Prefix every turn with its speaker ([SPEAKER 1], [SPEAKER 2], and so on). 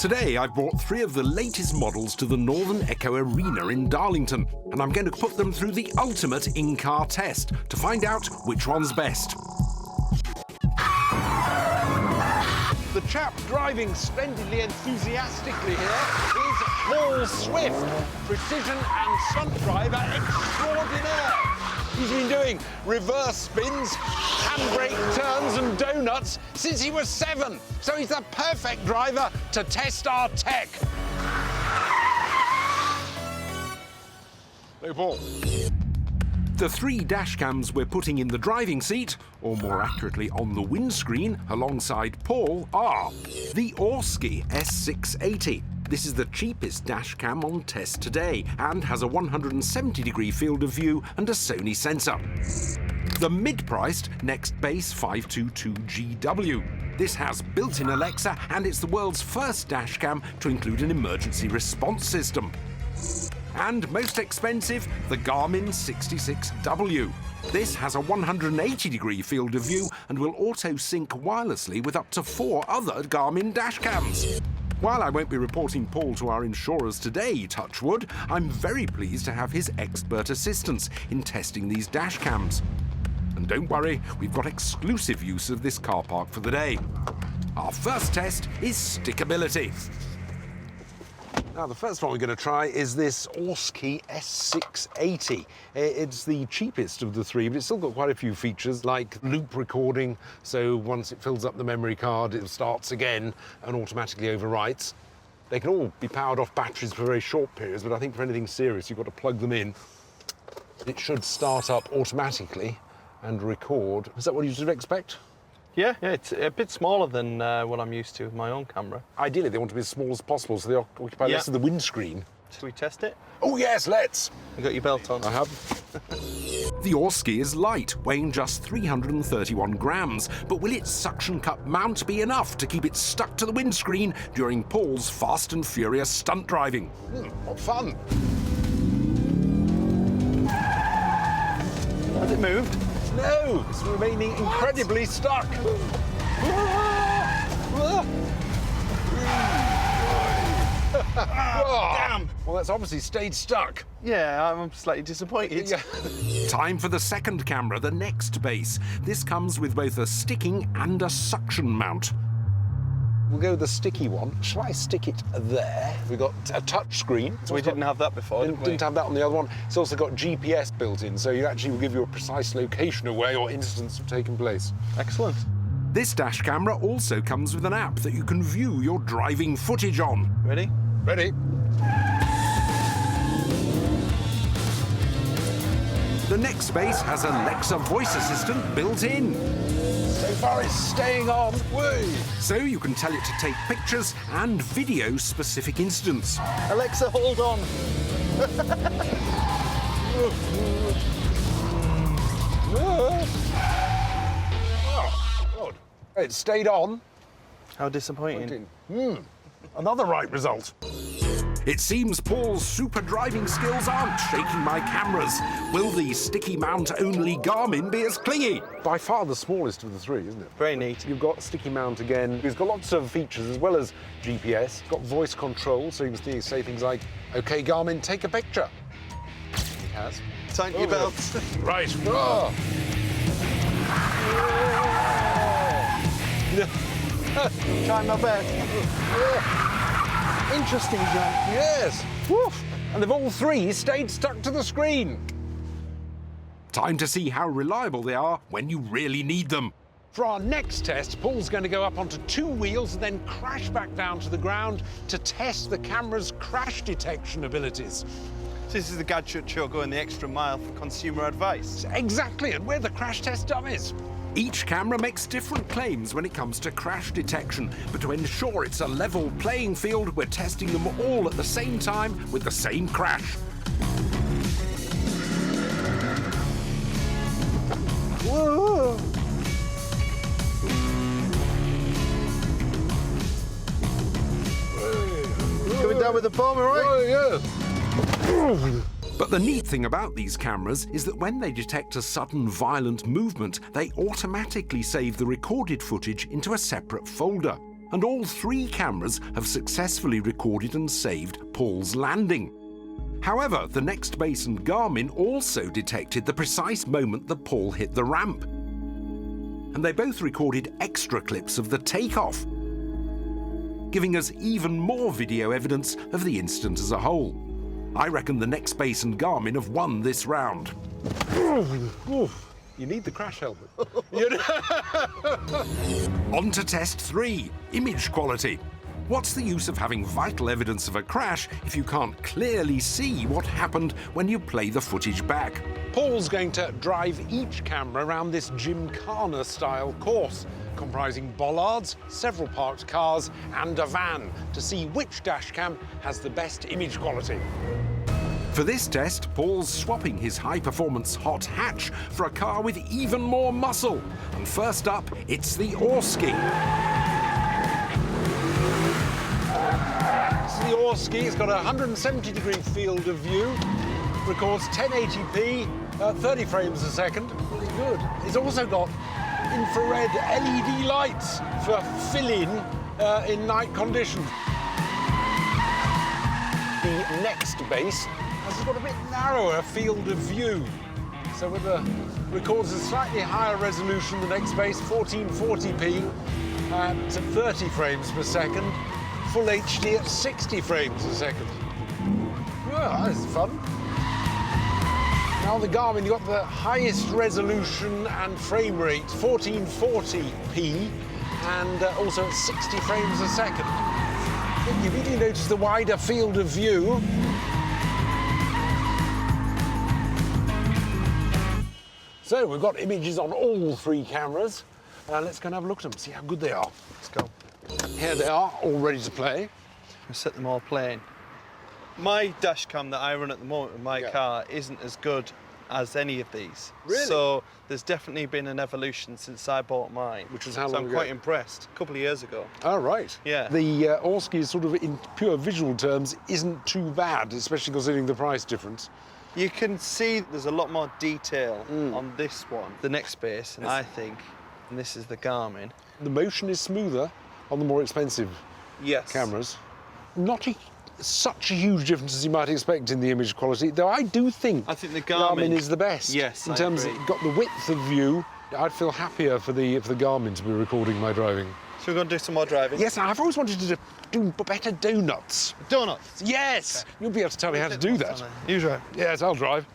[SPEAKER 1] Today, I've brought 3 of the latest models to the Northern Echo Arena in Darlington, and I'm going to put them through the ultimate in-car test to find out which one's best.
[SPEAKER 2] The chap driving splendidly enthusiastically here is Paul Swift, precision and stunt driver extraordinaire. He's been doing reverse spins, handbrake turns and donuts since he was 7, so he's the perfect driver to test our tech. Hey, Paul.
[SPEAKER 1] The 3 dashcams we're putting in the driving seat, or more accurately on the windscreen, alongside Paul, are the Auskey S680. This is the cheapest dashcam on test today and has a 170-degree field of view and a Sony sensor. The mid-priced Next Base 522GW. This has built-in Alexa and it's the world's first dashcam to include an emergency response system. And most expensive, the Garmin 66W. This has a 180-degree field of view and will auto-sync wirelessly with up to 4 other Garmin dashcams. While I won't be reporting Paul to our insurers today, touch wood, I'm very pleased to have his expert assistance in testing these dashcams. And don't worry, we've got exclusive use of this car park for the day. Our first test is Stickability.
[SPEAKER 2] Now, the first one we're going to try is this Auskey S680. It's the cheapest of the 3, but it's still got quite a few features, like loop recording, so once it fills up the memory card, it starts again and automatically overwrites. They can all be powered off batteries for very short periods, but I think for anything serious, you've got to plug them in. It should start up automatically and record. Is that what you should expect?
[SPEAKER 3] Yeah, it's a bit smaller than what I'm used to with my own camera.
[SPEAKER 2] Ideally, they want to be as small as possible, so they occupy less of the windscreen.
[SPEAKER 3] Should we test it?
[SPEAKER 2] Oh, yes, let's.
[SPEAKER 3] You got your belt on?
[SPEAKER 2] I have.
[SPEAKER 1] The Auskey is light, weighing just 331 grams, but will its suction cup mount be enough to keep it stuck to the windscreen during Paul's fast and furious stunt driving?
[SPEAKER 2] What fun.
[SPEAKER 3] Has it moved?
[SPEAKER 2] No, it's remaining incredibly stuck.
[SPEAKER 3] Damn!
[SPEAKER 2] Well, that's obviously stayed stuck.
[SPEAKER 3] Yeah, I'm slightly disappointed.
[SPEAKER 1] Time for the second camera, the Next Base. This comes with both a sticking and a suction mount.
[SPEAKER 2] We'll go with the sticky one. Shall I stick it there? We've got a touch screen.
[SPEAKER 3] So we didn't have that before, did we?
[SPEAKER 2] Didn't have that on the other one. It's also got GPS built in, so you actually will give you a precise location of where your incidents have taken place.
[SPEAKER 3] Excellent.
[SPEAKER 1] This dash camera also comes with an app that you can view your driving footage on.
[SPEAKER 3] Ready?
[SPEAKER 2] Ready.
[SPEAKER 1] The Next Base has Alexa voice assistant built in.
[SPEAKER 2] So far it's staying on. Whee!
[SPEAKER 1] So you can tell it to take pictures and video specific incidents.
[SPEAKER 3] Alexa, hold on.
[SPEAKER 2] Oh, God. It stayed on.
[SPEAKER 3] How disappointing.
[SPEAKER 2] Another right result.
[SPEAKER 1] It seems Paul's super driving skills aren't shaking my cameras. Will the sticky mount only Garmin be as clingy?
[SPEAKER 2] By far the smallest of the 3, isn't it?
[SPEAKER 3] Very neat.
[SPEAKER 2] You've got sticky mount again. It's got lots of features as well as GPS. It's got voice control, so you can say things like, OK, Garmin, take a picture. He has.
[SPEAKER 3] Tighten your belts.
[SPEAKER 2] Right. Oh.
[SPEAKER 3] Trying my best. Interesting, John.
[SPEAKER 2] Yes. Woof. And they've all 3 stayed stuck to the screen.
[SPEAKER 1] Time to see how reliable they are when you really need them.
[SPEAKER 2] For our next test, Paul's going to go up onto 2 wheels and then crash back down to the ground to test the camera's crash detection abilities.
[SPEAKER 3] So this is the Gadget show going the extra mile for consumer advice.
[SPEAKER 2] Exactly, and we're the crash test dummies.
[SPEAKER 1] Each camera makes different claims when it comes to crash detection, but to ensure it's a level playing field, we're testing them all at the same time with the same crash.
[SPEAKER 3] Whoa! Coming down with the bomb, all right?
[SPEAKER 2] Oh, yes.
[SPEAKER 1] But the neat thing about these cameras is that when they detect a sudden violent movement, they automatically save the recorded footage into a separate folder. And all 3 cameras have successfully recorded and saved Paul's landing. However, the Next Base and Garmin also detected the precise moment that Paul hit the ramp. And they both recorded extra clips of the takeoff, giving us even more video evidence of the incident as a whole. I reckon the Next Base and Garmin have won this round.
[SPEAKER 2] You need the crash helmet.
[SPEAKER 1] On to test 3, image quality. What's the use of having vital evidence of a crash if you can't clearly see what happened when you play the footage back?
[SPEAKER 2] Paul's going to drive each camera around this Gymkhana-style course, comprising bollards, several parked cars and a van, to see which dashcam has the best image quality.
[SPEAKER 1] For this test, Paul's swapping his high-performance hot hatch for a car with even more muscle. And first up, it's the Auskey.
[SPEAKER 2] This is the Auskey. It's got a 170-degree field of view, records 1080p, 30 frames a second. Really good. It's also got infrared LED lights for fill-in in night conditions. The Next Base has got a bit narrower field of view, so it records a slightly higher resolution than the Next Base, 1440p at 30 frames per second, full HD at 60 frames a second. Well, that's fun. Now the Garmin, you've got the highest resolution and frame rate, 1440p, and also at 60 frames a second. You really notice the wider field of view. So we've got images on all 3 cameras. Let's go and have a look at them, see how good they are.
[SPEAKER 3] Let's go.
[SPEAKER 2] Here they are, all ready to play.
[SPEAKER 3] I'll set them all playing. My dash cam that I run at the moment with my car isn't as good as any of these.
[SPEAKER 2] Really?
[SPEAKER 3] So there's definitely been an evolution since I bought mine.
[SPEAKER 2] Which was how
[SPEAKER 3] so
[SPEAKER 2] long
[SPEAKER 3] I'm
[SPEAKER 2] ago?
[SPEAKER 3] quite impressed. A couple of years ago.
[SPEAKER 2] Oh, right.
[SPEAKER 3] Yeah.
[SPEAKER 2] The Auskey, sort of in pure visual terms, isn't too bad, especially considering the price difference.
[SPEAKER 3] You can see there's a lot more detail on this one, the Next Base, and I think, and this is the Garmin.
[SPEAKER 2] The motion is smoother on the more expensive
[SPEAKER 3] Yes.
[SPEAKER 2] cameras. Not such a huge difference as you might expect in the image quality, though I do think
[SPEAKER 3] I think the Garmin
[SPEAKER 2] is the best.
[SPEAKER 3] Yes,
[SPEAKER 2] in
[SPEAKER 3] I
[SPEAKER 2] terms
[SPEAKER 3] agree.
[SPEAKER 2] of got the width of view. I'd feel happier for the Garmin to be recording my driving.
[SPEAKER 3] So we're going to do some more driving?
[SPEAKER 2] Yes, I've always wanted to do better donuts.
[SPEAKER 3] Donuts.
[SPEAKER 2] Yes, you'll be able to tell me how to do that.
[SPEAKER 3] You drive.
[SPEAKER 2] Yes, I'll drive.